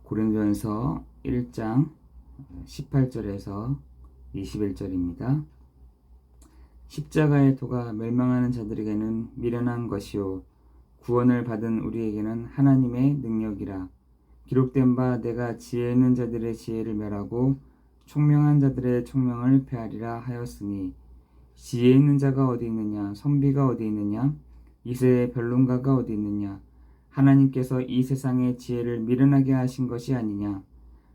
고린도전서 1장 18절에서 21절입니다. 십자가의 도가 멸망하는 자들에게는 미련한 것이요 구원을 받은 우리에게는 하나님의 능력이라. 기록된 바 내가 지혜 있는 자들의 지혜를 멸하고 총명한 자들의 총명을 폐하리라 하였으니, 지혜 있는 자가 어디 있느냐? 선비가 어디 있느냐? 이세의 변론가가 어디 있느냐? 하나님께서 이 세상의 지혜를 미련하게 하신 것이 아니냐?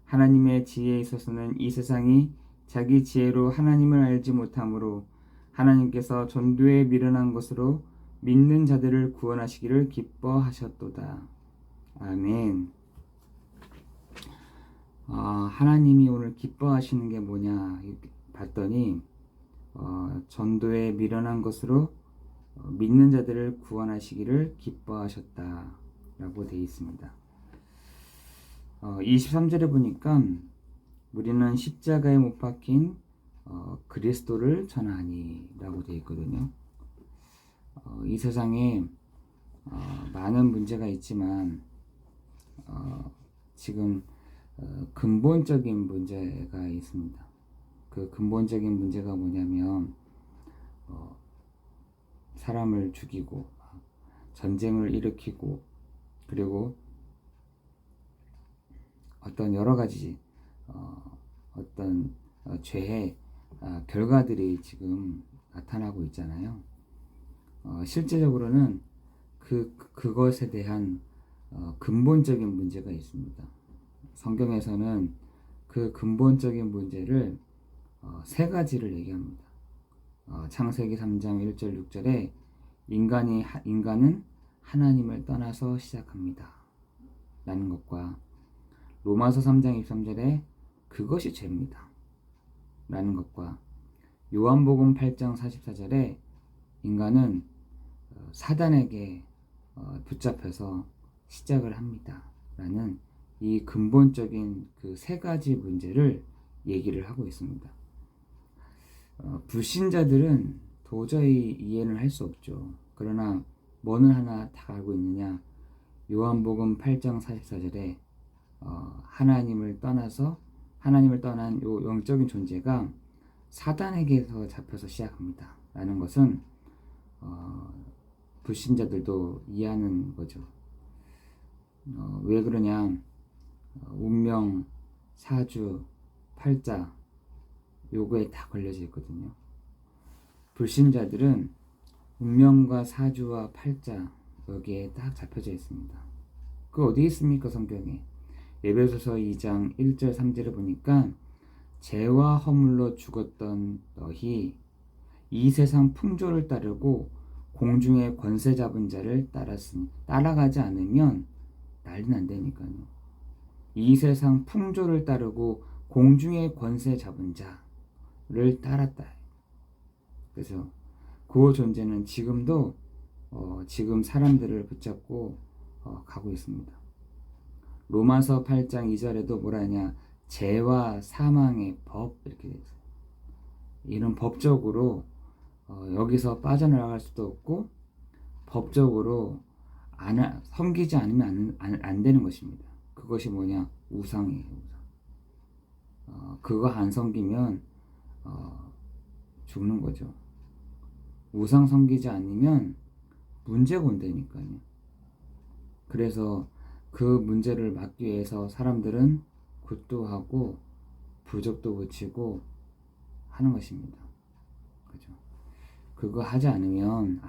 하나님의 지혜에 있어서는 이 세상이 자기 지혜로 하나님을 알지 못하므로 하나님께서 전도에 미련한 것으로 믿는 자들을 구원하시기를 기뻐하셨도다. 아멘. 하나님이 오늘 기뻐하시는 게 뭐냐 봤더니 전도에 미련한 것으로 믿는 자들을 구원하시기를 기뻐하셨다 라고 되어 있습니다. 23절에 보니까 우리는 십자가에 못 박힌 그리스도를 전하니 라고 되어 있거든요. 이 세상에 많은 문제가 있지만 지금 근본적인 문제가 있습니다. 그 근본적인 문제가 뭐냐면 사람을 죽이고 전쟁을 일으키고 그리고 어떤 여러 가지 어떤 죄의 결과들이 지금 나타나고 있잖아요. 실제적으로는 그것에 대한 근본적인 문제가 있습니다. 성경에서는 그 근본적인 문제를 세 가지를 얘기합니다. 창세기 3장 1절 6절에 인간은 하나님을 떠나서 시작합니다 라는 것과, 로마서 3장 23절에 그것이 죄입니다 라는 것과, 요한복음 8장 44절에 인간은 사단에게 붙잡혀서 시작을 합니다 라는 이 근본적인 그 세 가지 문제를 얘기를 하고 있습니다. 불신자들은 도저히 이해는 할 수 없죠. 그러나 뭐는 하나 다 알고 있느냐? 요한복음 8장 44절에 하나님을 떠난 요 영적인 존재가 사단에게서 잡혀서 시작합니다 라는 것은 불신자들도 이해하는 거죠. 왜 그러냐? 운명, 사주, 팔자 요거에 다 걸려져 있거든요. 불신자들은 운명과 사주와 팔자 여기에 딱 잡혀져 있습니다. 그 어디 있습니까? 성경에 에베소서 2장 1절 3절을 보니까, 죄와 허물로 죽었던 너희 이 세상 풍조를 따르고 공중의 권세 잡은 자를 따라가지 않으면 난리 난다니까요. 이 세상 풍조를 따르고 공중의 권세 잡은 자를 따랐다. 그래서 그 존재는 지금도 지금 사람들을 붙잡고 가고 있습니다. 로마서 8장 2절에도 뭐라 하냐? 죄와 사망의 법 이렇게 되어 있어요. 이런 법적으로 여기서 빠져나갈 수도 없고 법적으로 섬기지 않으면 안 되는 것입니다. 그것이 뭐냐? 우상이에요. 우상. 그거 안 섬기면 죽는 거죠. 우상 섬기지 않으면 문제가 온다니까요. 그래서 그 문제를 막기 위해서 사람들은 굿도 하고 부적도 붙이고 하는 것입니다. 그죠? 그거 하지 않으면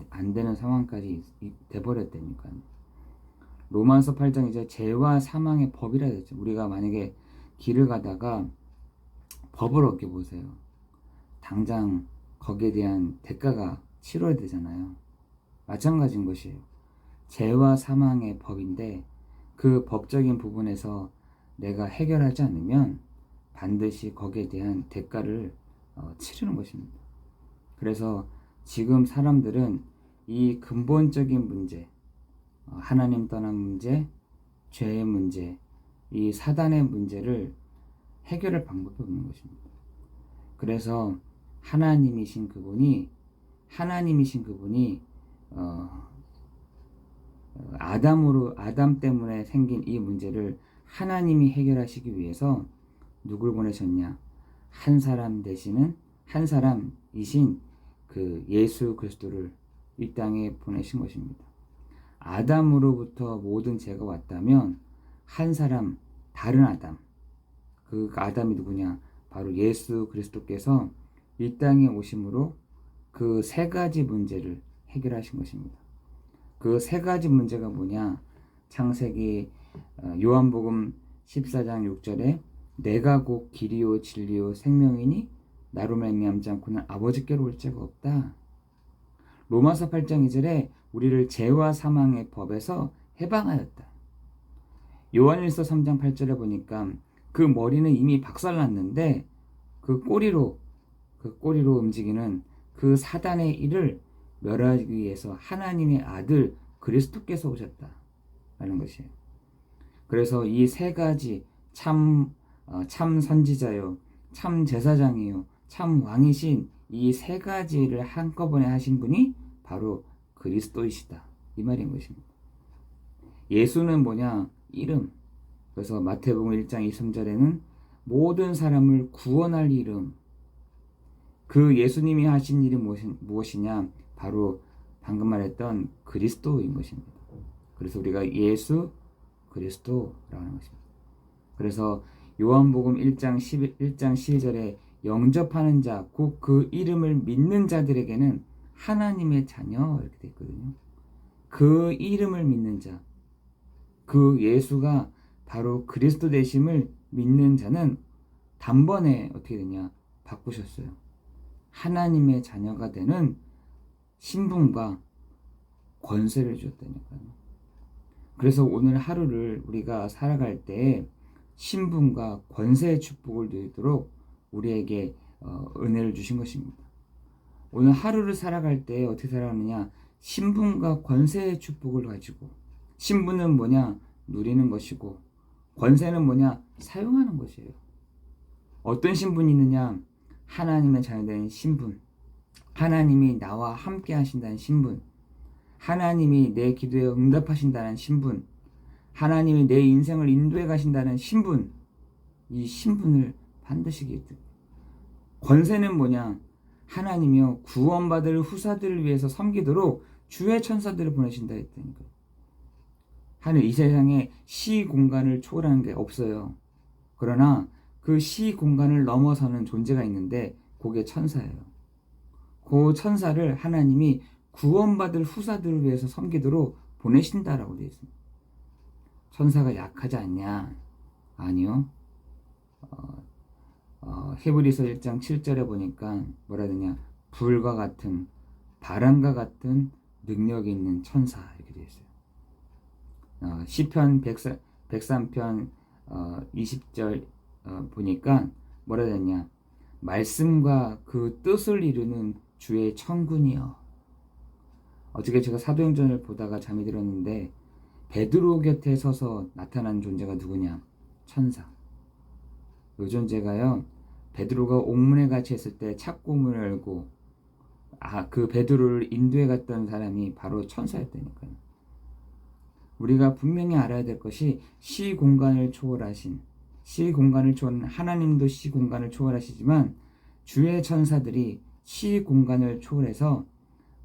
안 되는 상황까지 돼버렸다니까요. 로마서 8장 이제 죄와 사망의 법이라 했죠. 우리가 만약에 길을 가다가 법을 어겨 보세요. 당장 거기에 대한 대가가 치러야 되잖아요. 마찬가지인 것이에요. 죄와 사망의 법인데 그 법적인 부분에서 내가 해결하지 않으면 반드시 거기에 대한 대가를 치르는 것입니다. 그래서 지금 사람들은 이 근본적인 문제, 하나님 떠난 문제, 죄의 문제, 이 사단의 문제를 해결할 방법이 없는 것입니다. 그래서 하나님이신 그분이 아담 때문에 생긴 이 문제를 하나님이 해결하시기 위해서 누굴 보내셨냐? 한 사람이신 그 예수 그리스도를 이 땅에 보내신 것입니다. 아담으로부터 모든 죄가 왔다면 한 사람, 다른 아담, 그 아담이 누구냐? 바로 예수 그리스도께서 이 땅에 오심으로 그 세 가지 문제를 해결하신 것입니다. 그 세 가지 문제가 뭐냐? 창세기 요한복음 14장 6절에 내가 곧 길이요 진리요 생명이니 나로 말미암지 않고는 아버지께로 올 자가 없다. 로마서 8장 2절에 우리를 죄와 사망의 법에서 해방하였다. 요한일서 3장 8절에 보니까 그 머리는 이미 박살났는데 그 꼬리로 움직이는 그 사단의 일을 멸하기 위해서 하나님의 아들 그리스도께서 오셨다라는 것이에요. 그래서 이 세 가지 참 선지자요, 참 제사장이요, 참 왕이신 이 세 가지를 한꺼번에 하신 분이 바로 그리스도이시다. 이 말인 것입니다. 예수는 뭐냐? 이름. 그래서 마태복음 1장 23절에는 모든 사람을 구원할 이름. 그 예수님이 하신 일이 무엇이냐? 바로 방금 말했던 그리스도인 것입니다. 그래서 우리가 예수 그리스도라고 하는 것입니다. 그래서 요한복음 1장 12절에 영접하는 자, 곧 그 이름을 믿는 자들에게는 하나님의 자녀 이렇게 되어 있거든요. 그 이름을 믿는 자, 그 예수가 바로 그리스도 되심을 믿는 자는 단번에 어떻게 되냐? 바꾸셨어요. 하나님의 자녀가 되는 신분과 권세를 주었다니까요. 그래서 오늘 하루를 우리가 살아갈 때 신분과 권세의 축복을 누리도록 우리에게 은혜를 주신 것입니다. 오늘 하루를 살아갈 때 어떻게 살아가느냐? 신분과 권세의 축복을 가지고, 신분은 뭐냐? 누리는 것이고, 권세는 뭐냐? 사용하는 것이에요. 어떤 신분이 있느냐? 하나님의 자녀된 신분, 하나님이 나와 함께 하신다는 신분, 하나님이 내 기도에 응답하신다는 신분, 하나님이 내 인생을 인도해 가신다는 신분, 이 신분을 반드시 기억해. 권세는 뭐냐? 하나님이요 구원받을 후사들을 위해서 섬기도록 주의 천사들을 보내신다 했다니까요. 하늘 이 세상에 시 공간을 초월하는 게 없어요. 그러나 그 시 공간을 넘어서는 존재가 있는데 그게 천사예요. 그 천사를 하나님이 구원받을 후사들을 위해서 섬기도록 보내신다라고 되어 있습니다. 천사가 약하지 않냐? 아니요. 히브리서 1장 7절에 보니까 뭐라 되냐? 불과 같은, 바람과 같은 능력이 있는 천사 이렇게 되어 있어요. 시편 103편 20절 보니까 뭐라 되냐? 말씀과 그 뜻을 이루는 주의 천군이여. 어저께 제가 사도행전을 보다가 잠이 들었는데 베드로 곁에 서서 나타난 존재가 누구냐? 천사. 이 존재가요, 베드로가 옥문에 갇혀 있을 때 착고문을 열고 그 베드로를 인도해 갔던 사람이 바로 천사였다니까요. 우리가 분명히 알아야 될 것이 시 공간을 초월하신, 시 공간을 초월한 하나님도 시 공간을 초월하시지만 주의 천사들이 시 공간을 초월해서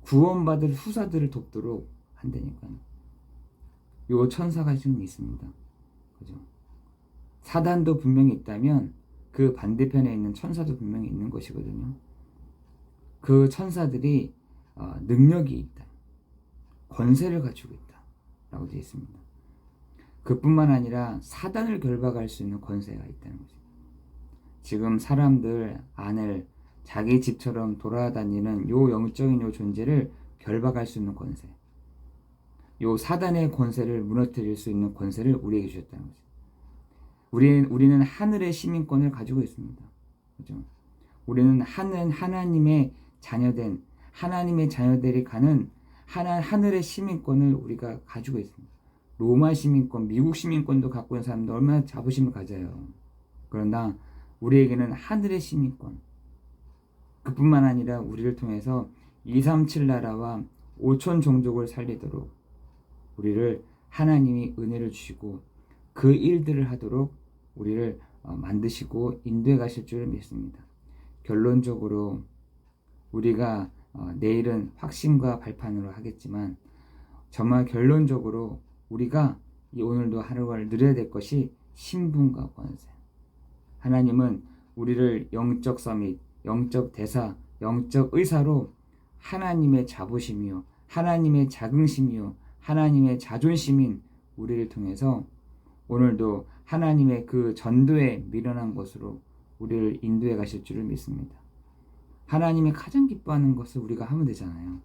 구원받을 후사들을 돕도록 한다니까요. 요 천사가 지금 있습니다. 그죠? 사단도 분명히 있다면 그 반대편에 있는 천사도 분명히 있는 것이거든요. 그 천사들이 능력이 있다, 권세를 가지고 있다 라고 되어 있습니다. 그뿐만 아니라 사단을 결박할 수 있는 권세가 있다는 거죠. 지금 사람들 안을 자기 집처럼 돌아다니는 요 영적인 요 존재를 결박할 수 있는 권세, 요 사단의 권세를 무너뜨릴 수 있는 권세를 우리에게 주셨다는 거죠. 우리는 하늘의 시민권을 가지고 있습니다. 그죠? 우리는 하나님의 자녀들이 가는 하늘의 시민권을 우리가 가지고 있습니다. 로마 시민권, 미국 시민권도 갖고 있는 사람들 얼마나 자부심을 가져요. 그러나 우리에게는 하늘의 시민권, 그뿐만 아니라 우리를 통해서 237 나라와 5천 종족을 살리도록 우리를 하나님이 은혜를 주시고 그 일들을 하도록 우리를 만드시고 인도해 가실 줄 믿습니다. 결론적으로 우리가 내일은 확신과 발판으로 하겠지만 정말 결론적으로 우리가 이 오늘도 하루를 누려야 될 것이 신분과 권세. 하나님은 우리를 영적 서밋, 영적 대사, 영적 의사로 하나님의 자부심이요, 하나님의 자긍심이요, 하나님의 자존심인 우리를 통해서 오늘도 하나님의 그 전도에 미련한 것으로 우리를 인도해 가실 줄을 믿습니다. 하나님이 가장 기뻐하는 것을 우리가 하면 되잖아요.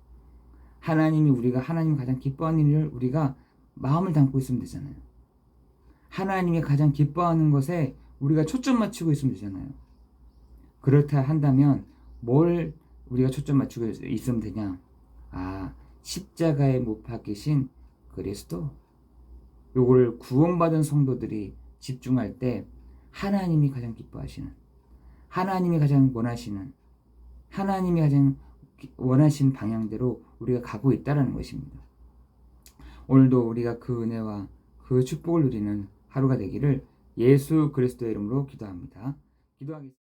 하나님이 가장 기뻐하는 일을 우리가 마음을 담고 있으면 되잖아요. 하나님이 가장 기뻐하는 것에 우리가 초점 맞추고 있으면 되잖아요. 그렇다 한다면 뭘 우리가 초점 맞추고 있으면 되냐? 십자가에 못 박히신 그리스도. 요거를 구원받은 성도들이 집중할 때 하나님이 가장 기뻐하시는, 하나님이 가장 원하시는, 하나님이 가장 원하신 방향대로 우리가 가고 있다는 것입니다. 오늘도 우리가 그 은혜와 그 축복을 누리는 하루가 되기를 예수 그리스도의 이름으로 기도합니다. 기도하겠습니다.